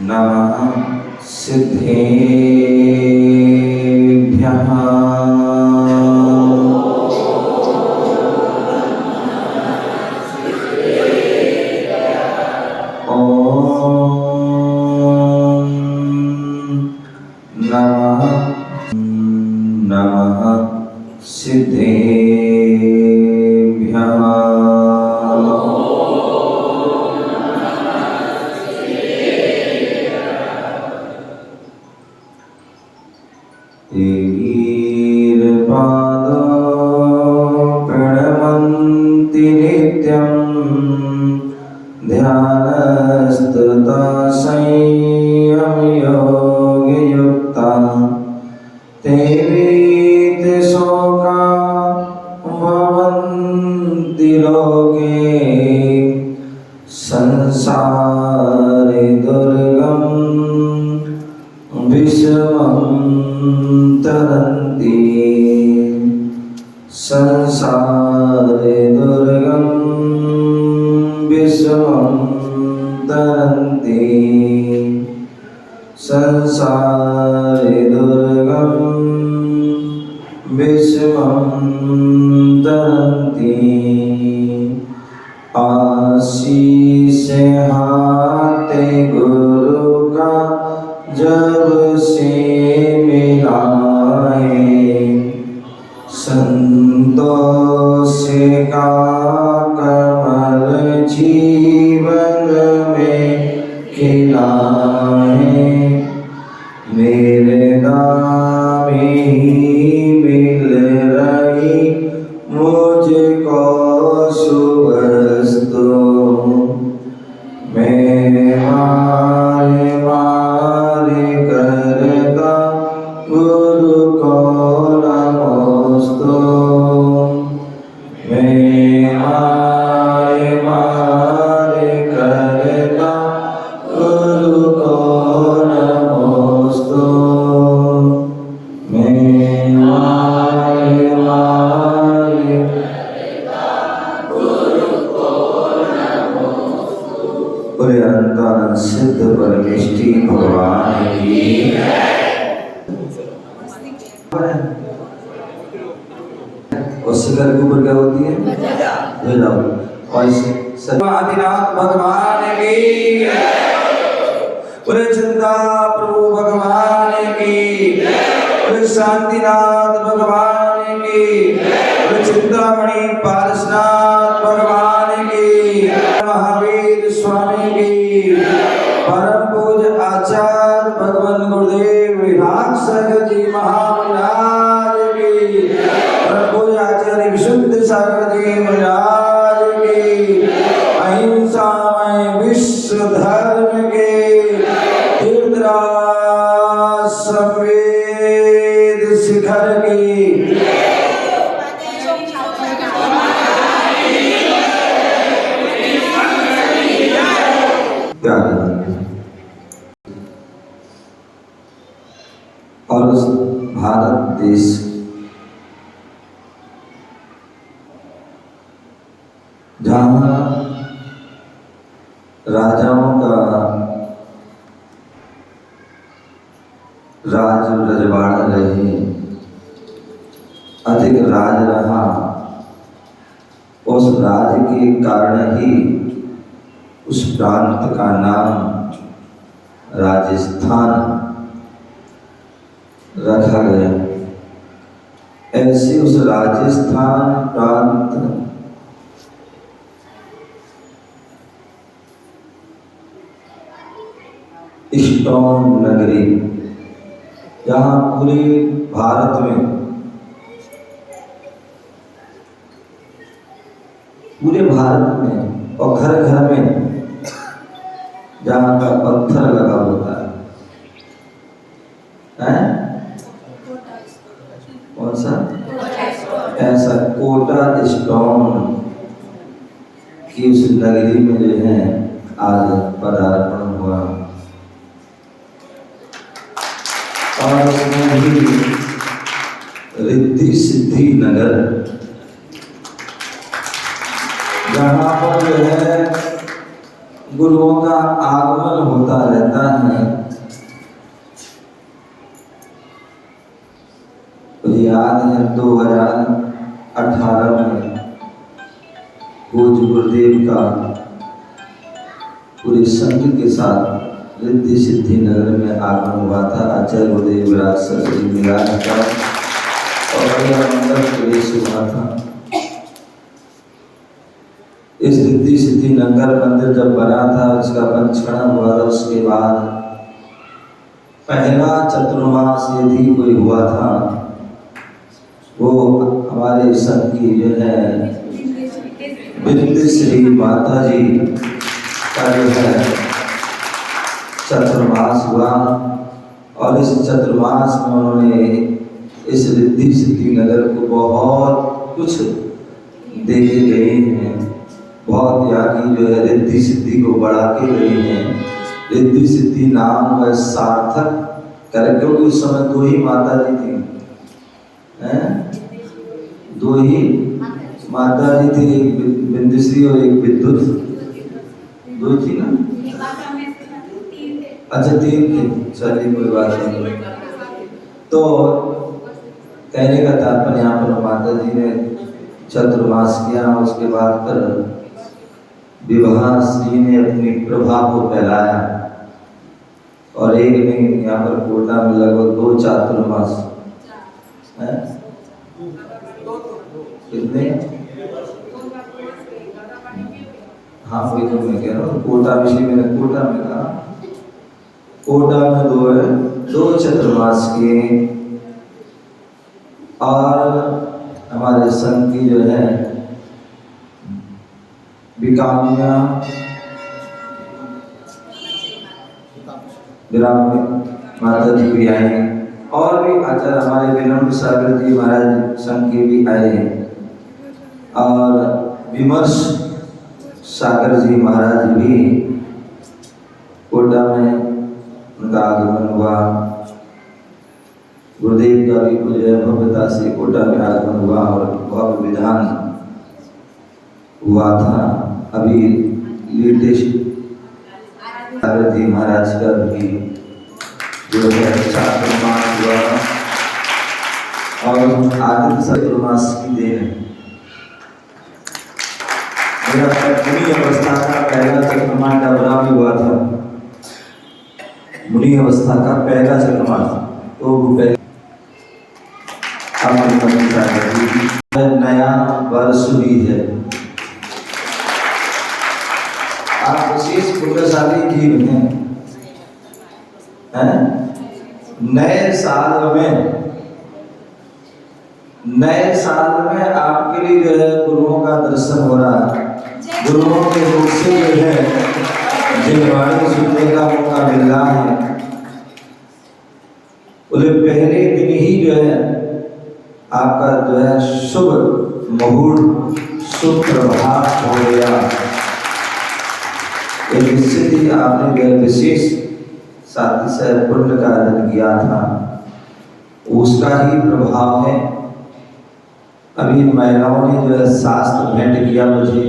नमः सिद्धेभ्यः। नमः सिद्धेभ्यः। ईर्पादो प्रणमन्ति नित्यं ध्यानस्तुता संयमयोगयुक्ता ते शोका भवन्ति लोके संसारे दुर्गम विषमं तरन्ति। संसारे दुर्गम विषमं तरन्ति। संसारे दुर्गम विषमं तरन्ति। आशीष हाथे गुरु का जब से मिलाए, संतोष का कमल जीवन में खिलाए। मेरे दामी मिल रही मुझको सुवस्तु, मैं मारे मारे करता गुरु को नमोस्तु। मैं मारे मारे करता गुरु को नमोस्तु। मैं मारे मारे पूरे अनंतानंद सिद्ध परमेष्टि भगवान की और शिखर के ऊपर क्या होती है? ध्वजा। और आदिनाथ भगवान की, पूरे चिंता प्रभु भगवान की, पूरे शांतिनाथ भगवान की, पूरे चिंतामणि पारसनाथ भगवान की, महावीर स्वामी की, परम पूज्य आचार्य भगवान गुरुदेव विभाग सागर जी महाराज की, परम पूज्य आचार्य विशुद्ध सागर जी महाराज की, अहिंसामय विश्व धर्म के तीर्थराज संवेद शिखर की और उस भारत देश जहाँ राजाओं का राज रजवाड़ा रहे, अधिक राज रहा, उस राज के कारण ही उस प्रांत का नाम राजस्थान रखा गया। ऐसे उस राजस्थान प्रांत स्टोन नगरी, जहाँ पूरे भारत में और घर घर में जहाँ का पत्थर लगा होता है, कौन सा? ऐसा कोटा स्टोन की उस नगरी में जो है आज पदार्पण हुआ। और उसमें भी रिद्धि सिद्धि नगर, जहाँ पर जो है गुरुओं का आगमन होता रहता है। मुझे याद है 2018 में पूज्य गुरुदेव का पूरे संघ के साथ रिद्धि सिद्धि नगर में आगमन हुआ था। आचार्य गुरुदेव विराज सरस्वती विराज का और मंडल प्रवेश हुआ था। इस रिद्धि सिद्धि नगर मंदिर जब बना था, उसका पंचकरण हुआ था, उसके बाद पहला चतुर्मास यदि कोई हुआ था वो हमारे संघ की जो है बिंदी श्री माता जी का जो है चतुर्मास हुआ। और इस चतुर्मास में उन्होंने इस रिद्धि सिद्धि नगर को बहुत कुछ दे के गए हैं, बहुत यहाँ की जो है रिद्धि सिद्धि को बढ़ा के गए हैं। रिद्धि सिद्धि नाम वह सार्थक कर, क्योंकि उस समय दो ही माता जी थी, दो ही माता जी थी, एक बिंदुश्री और एक विद्युत, दो थी ना? अच्छा 3 थे, चलिए कोई बात नहीं। तो कहने का तात्पर्य यहाँ पर माता जी ने चतुर्मास किया, उसके बाद पर विवाह श्री ने अपनी प्रभा को फैलाया और एक ने यहाँ पर कोटा में लगभग 2 चातुर्मास कितने? हाँ वही तो मैं कह रहा हूँ, कोटा विषय मैंने कोटा में कहा, कोटा में 2 है, 2 चतुर्मास किए। और हमारे संघ की जो है विकामिया विराम माता जी भी आए और भी आचार्य हमारे विनम्र सागर जी महाराज संघ के भी आए हैं और विमर्श सागर जी महाराज भी कोटा में उनका आगमन हुआ। गुरुदेव का भी पूज्य भव्यता से कोटा में आगमन हुआ और भव्य विधान हुआ था। अभी लेटेस्ट सागर जी महाराज का भी जो है चातुर्मास हुआ और आदित्य चतुर्मास की देन है। मुनि अवस्था का पहला चतुर्मास डबरा में हुआ था। मुनि अवस्था का पहला चतुर्मास तो पहले नया वर्ष भी है। आप विशेष पुण्यशाली जीव हैं। नए साल में आपके लिए जो है गुरुओं का दर्शन हो रहा है। गुरुओं के मुख से जो है जिनवाणी सुनने का मौका मिल रहा है। बोले पहले दिन ही जो है आपका जो है शुभ मुहूर्त शुभ प्रभात हो गया। एक निश्चित ही आपने जो है विशेष साथी से पुण्य का अर्जन किया था, उसका ही प्रभाव है। अभी महिलाओं ने जो है शास्त्र भेंट किया मुझे,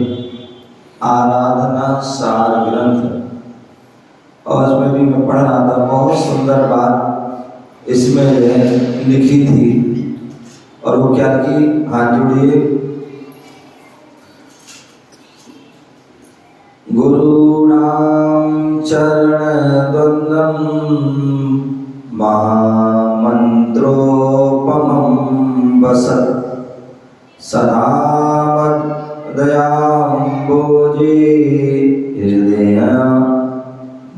आराधना सार ग्रंथ, और उसमें भी मैं पढ़ रहा था। बहुत सुंदर बात इसमें जो है लिखी थी और वो क्या की, हाथ जोड़िए। गुरुणाम चरण द्वंद्वम महामंत्रोपमं वसत् सदा दयाम्बोजे हृदय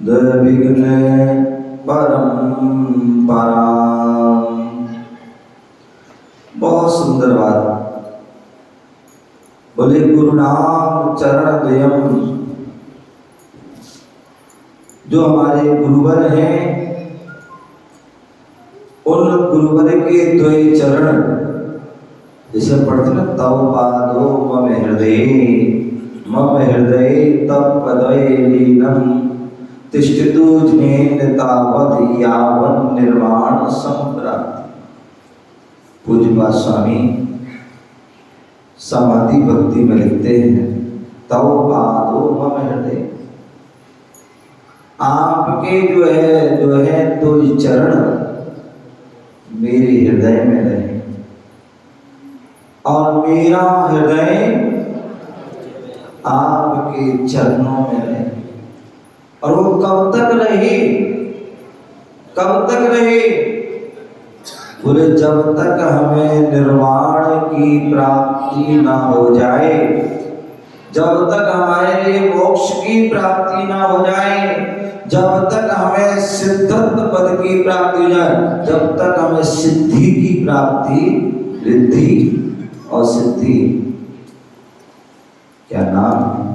द्विघ्न परम पराम। बहुत सुंदर बात बोले, गुरुनाम चरण द्वयम, जो हमारे गुरुवर हैं उन गुरुवर के द्वय चरण, जैसे पढ़ते ना, तव पादो मम हृदय तव पदये लीनम तिष्ठतु जनेन तावत् यावन् निर्वाण संप्राप्ति। पूज्य स्वामी समाधि भक्ति में लिखते हैं, तव पादो मम हृदय, आपके जो है तो चरण मेरे हृदय में रहे और मेरा हृदय आपके चरणों में रहे। और वो कब तक रहे? कब तक रहे? बोले जब तक हमें निर्वाण की प्राप्ति ना हो जाए, जब तक हमारे लिए मोक्ष की प्राप्ति ना हो जाए, जब तक हमें सिद्धत्व पद की प्राप्ति हो जाए, जब तक हमें सिद्धि की प्राप्ति, रिद्धि और सिद्धि क्या नाम है?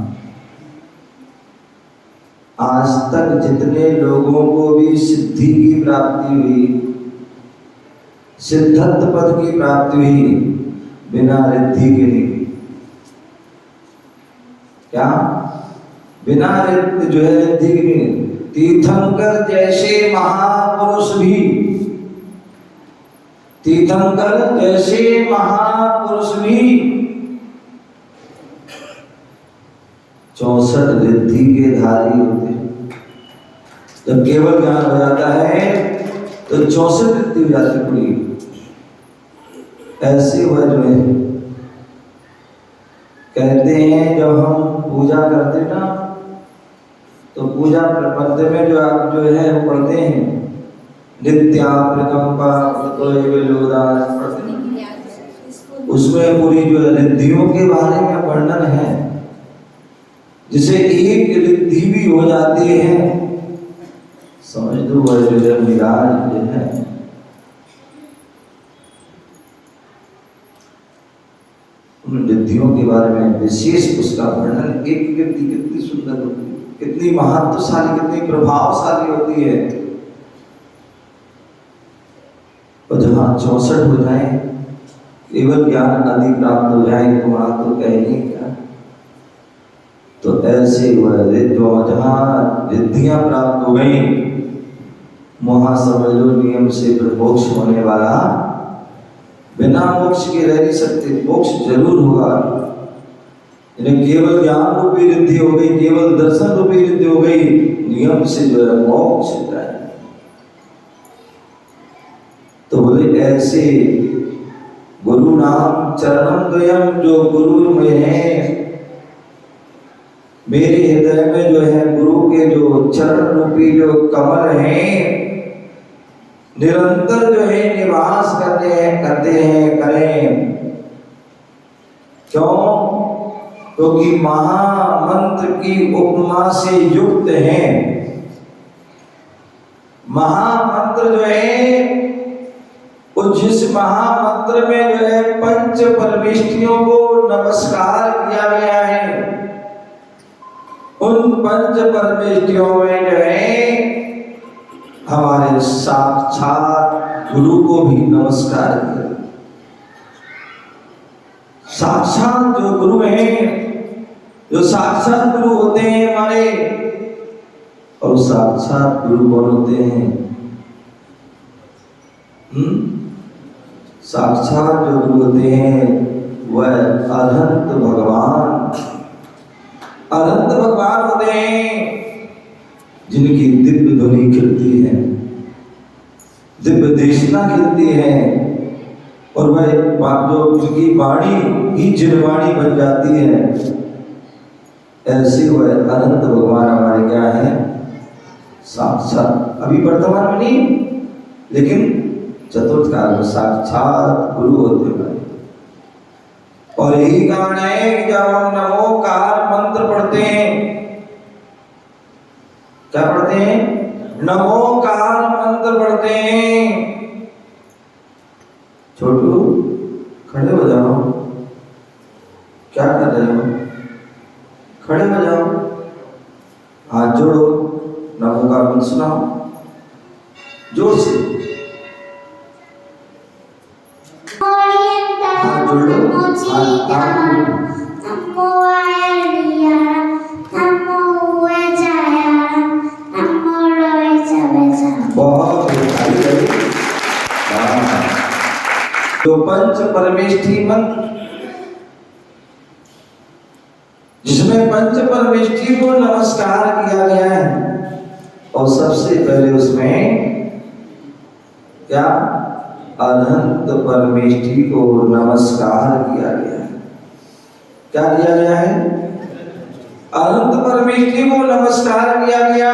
आज तक जितने लोगों को भी सिद्धि की प्राप्ति हुई, सिद्धत्व पद की प्राप्ति हुई, बिना रिद्धि के नहीं। क्या? बिना रिद्धि जो है रिद्धि के नहीं। तीर्थंकर जैसे महापुरुष भी, तीर्थंकर जैसे महापुरुष भी 64 रिद्धि के धारी होते हैं। जब केवल ज्ञान हो जाता है तो 64 रिद्धि हो जाती पूरी। ऐसे हुआ जो है कहते हैं, जब हम पूजा करते ना तो पूजा पद्य में जो आप जो है वो पढ़ते हैं, नित्या प्रकंपा पढ़ते हैं, उसमें पूरी जो रिद्धियों के बारे में वर्णन है। जिसे एक रिद्धि भी हो जाती है, समझ दो वह जो है मिराज जो है उन रिद्धियों के बारे में विशेष उसका वर्णन। एक रिद्धि कितनी सुंदर होती है, कितनी महत्वशाली, कितनी प्रभावशाली होती है। और जहां 64 हो जाए, केवल ज्ञान आदि प्राप्त हो जाए तो वहां तो कहेंगे क्या। तो ऐसे वह जहां रिद्धियां प्राप्त हो गई, वहां समझ लो नियम से मोक्ष होने वाला, बिना मोक्ष के रह नहीं सकते। मोक्ष जरूर होगा। केवल ज्ञान रूपी रिद्धि हो गई, केवल दर्शन रूपी रिद्धि हो गई, नियम से जो है मोक्ष जाए। तो बोले ऐसे गुरु नाम चरणम द्वयम, जो गुरु में है, मेरे हृदय में जो है गुरु के जो चरण रूपी जो कमल हैं, निरंतर जो है निवास करते हैं करें। क्यों? क्योंकि महामंत्र की उपमा से युक्त है। महामंत्र जो है उस जिस महामंत्र में जो है पंच परमेष्ठियों को नमस्कार किया गया है, उन पंच परमेष्ठियों में जो है हमारे साक्षात गुरु को भी नमस्कार किया। साक्षात जो गुरु हैं, जो साक्षात गुरु होते हैं हमारे, और साक्षात गुरु कौन होते हैं? साक्षात जो गुरु होते हैं वह अनंत भगवान, अनंत भगवान होते हैं, जिनकी दिव्य ध्वनि खिलती है, दिव्य देशना खिलती है, और वह जो जिनकी वाणी ही जिनवाणी बन जाती है। ऐसे वह अनंत भगवान हमारे क्या है? साक्षात, अभी वर्तमान में नहीं, लेकिन चतुर्थ काल में साक्षात गुरु होते हैं। और यही कारण है कि जब हम नमोकार मंत्र पढ़ते हैं, क्या पढ़ते हैं? नमोकार मंत्र पढ़ते हैं। छोटू खड़े हो जाओ, क्या कर रहे हो? खड़े हो जाओ, हाथ जोड़ो, नमोकार मंत्र सुनाओ जोर से। हाथ जोड़ो, बहुत जो पंच परमेष्ठी मंत्र, जिसमें पंच परमेष्ठी को नमस्कार किया गया है, क्या अनंत परमेष्ठी को नमस्कार किया गया है। क्या किया गया है? अनंत परमेष्ठी को नमस्कार किया गया।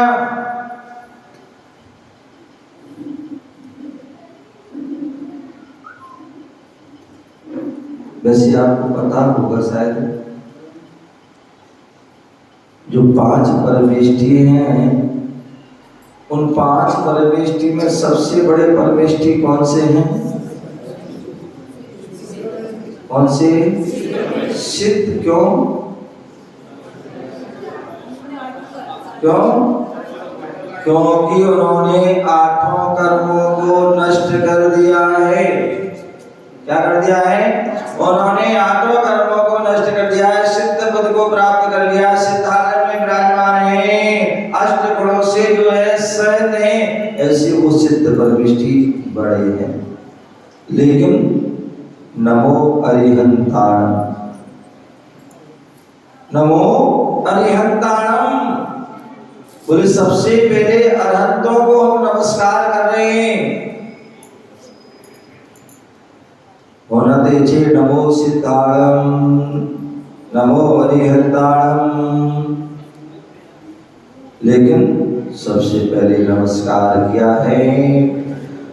वैसे आपको पता होगा शायद, जो 5 परमेष्ठी हैं, उन 5 परमेष्ठी में सबसे बड़े परमेष्ठी कौन से हैं? कौन से? सिद्ध। क्यों? क्यों? क्योंकि उन्होंने 8 कर्मों को नष्ट कर दिया है। क्या कर दिया है? उन्होंने 8 कर्मों को नष्ट कर दिया है, सिद्ध पद को प्राप्त कर लिया, सिद्धालय में विराजमान है, अष्ट गुणों से जो है सहित है, ऐसे वो सिद्ध परमेष्ठी बड़े हैं। लेकिन नमो अरिहंताणम, नमो अरिहंताणम, बोले सबसे पहले अरहंतों को हम नमस्कार कर रहे हैं। होना तेजे नमो सिद्धाणम, नमो अरिहंताणम, लेकिन सबसे पहले नमस्कार किया है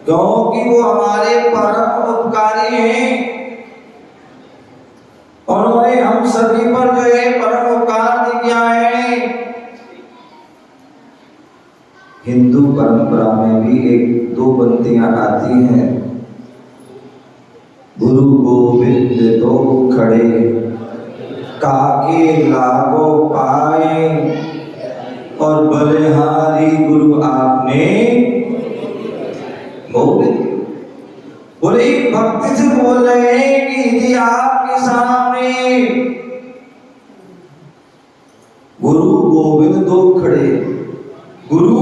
क्योंकि वो हमारे परम उपकारी हैं। उन्होंने हम सभी पर जो है परम उपकार किया है। हिंदू परंपरा में भी 1-2 पंक्तियां आती हैं, गुरु गोविंद तो खड़े काके लागो पाए, और बलिहारी गुरु आपने गोविंद। बोले भक्ति से बोल रहे हैं कि यदि आपके सामने गुरु गोविंद दो खड़े, गुरु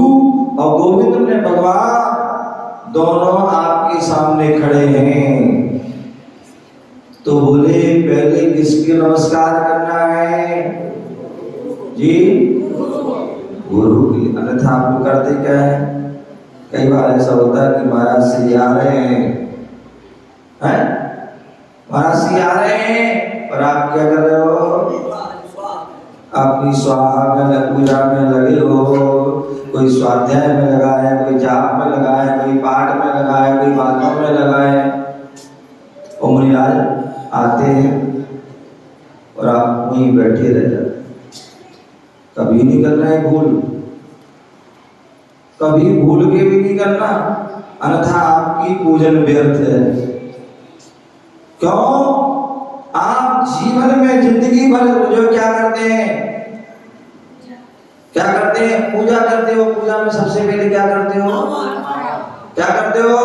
और गोविंद ने भगवान दोनों आपके सामने खड़े हैं, तो बोले पहले किसके नमस्कार करना है जी? गुरु की। अन्यथा आप लोग करते क्या है? कई बार ऐसा होता है कि महाराज श्री आ रहे हैं, महाराज श्री आ रहे हैं, और आप क्या कर रहे हो? अपनी स्वाहा में पूजा में लगे हो, कोई स्वाध्याय में लगा है, कोई जाप में लगा है, कोई पाठ में लगा है, कोई बातों में लगा है। और मुनिराज आते हैं और आप वहीं बैठे रह जाते। कभी नहीं करना है भूल, कभी भूल के भी नहीं करना, अन्यथा आपकी पूजन व्यर्थ है। क्यों? आप जीवन में जिंदगी भर जो क्या करते हैं, क्या करते हैं? पूजा करते हो। पूजा में सबसे पहले क्या करते हो? क्या करते हो?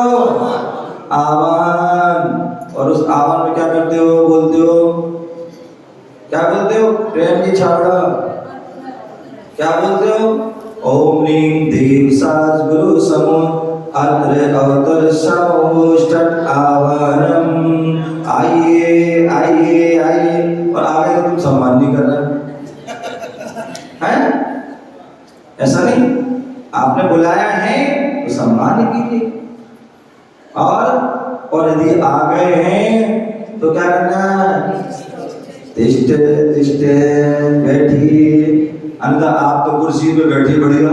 आवाहन। और उस आवाहन में क्या करते हो? बोलते हो, क्या बोलते हो? प्रेम की छावड़ा। क्या बोलते हो? ओम नीम देव साज गुरु समो अत्र अवतर समोष्टट आवाहनम। आइए आइए आइए, और आगे तो तुम सम्मान नहीं कर रहे हैं। ऐसा नहीं, आपने बुलाया है तो सम्मान कीजिए। और यदि आ गए हैं तो क्या करना? तिष्ठ तिष्ठ, बैठिए। अंदर आप तो कुर्सी पे बैठी बढ़िया,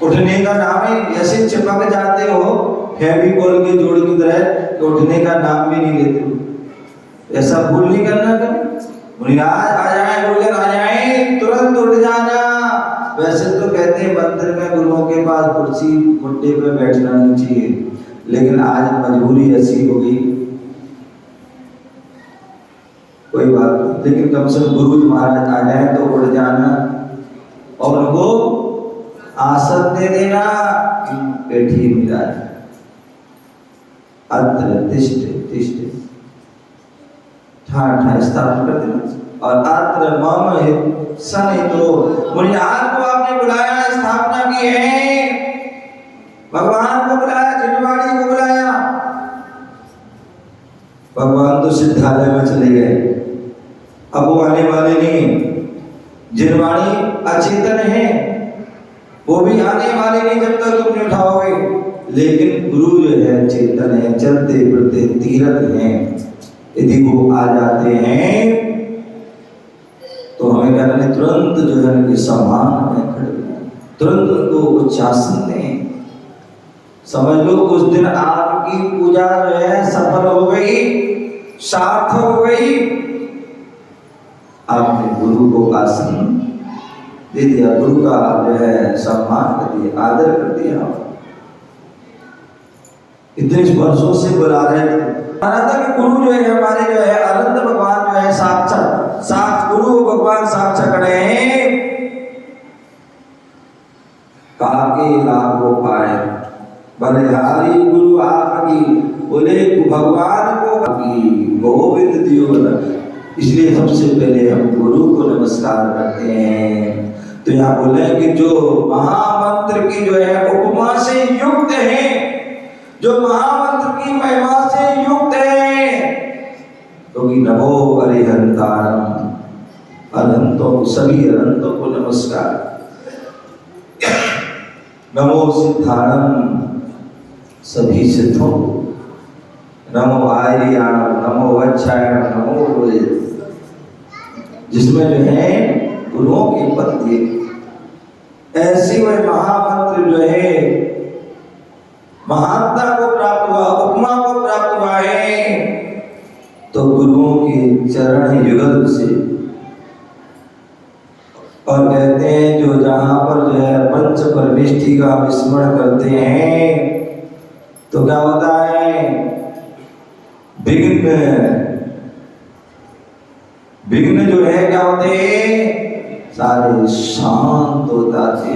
उठने का नाम है, ऐसे चिपक जाते हो फेविकोल के जोड़ की तरह, तो उठने का नाम भी नहीं लेते हो। ऐसा भूल नहीं करना कभी। मुनिराज आ जाए, बोले आ जाए, तुरंत उठ जाना। वैसे तो कहते हैं मंदिर में गुरुओं के पास कुर्सी मुट्ठे पे बैठना नहीं चाहिए, लेकिन आज मजबूरी ऐसी हो गई, कोई बात नहीं, लेकिन कम से कम गुरु महाराज आ जाए तो उठ जाना और उनको आसन दे देना। बैठिए महाराज, अत्र तिष्ठ तिष्ठ, ठाठ स्थापना कर देना। और अत्र मम सनितो, मुनिराज को आपने बुलाया, स्थापना की है, भगवान को बुलाया, जिनवाणी को बुलाया। भगवान तो सिद्धालय में चले गए, अब वो आने वाले नहीं। जिनवाणी अचेतन है, वो भी आने वाले नहीं जब तक तुम नहीं उठाओगे। लेकिन गुरु जो है चेतन है, चलते फिरते तीरथ हैं। यदि वो आ जाते हैं तो हमें क्या करना, तुरंत जो है उनके सम्मान में खड़े हो, तुरंत उनको उच्चासन दें। समझ लो उस दिन आपकी पूजा जो है सफल हो गई, सार्थक हो गई। आपने गुरु को आसन दे दिया, गुरु का जो है सम्मान कर दिया, आदर कर दिया। इतने वर्षों से बुला रहे थे कि गुरु जो है हमारे जो है अनंत भगवान जो है साक्षात गुरु भगवान साक्षात खड़े हैं। काके लागो पाए बलिहारी गुरु आपकी, बोले भगवान को की गोविंद दियो। इसलिए सबसे पहले हम गुरु को नमस्कार करते हैं। तो यहाँ बोले कि जो महामंत्र की जो है उपमा से युक्त है, जो महामंत्र की महिमा से युक्त है, क्योंकि तो नमो अरिहंतारम, अनंतों सभी अनंतों को नमस्कार। नमो सिद्धारम, सभी सिद्धों, नमो आर्याणम, नमो वच्छायणम, नमो रोए, जिसमें जो है गुरुओं के पद दिए। ऐसी वह महामंत्र जो है महानता को प्राप्त हुआ, उपमा को प्राप्त हुआ है, तो गुरुओं के चरण युगल से। और कहते हैं जो जहां पर जो है पंच परमेष्ठि का विस्मरण करते हैं तो क्या होता है, विघ्न जो है क्या होते हैं, सारे शांत हो जाते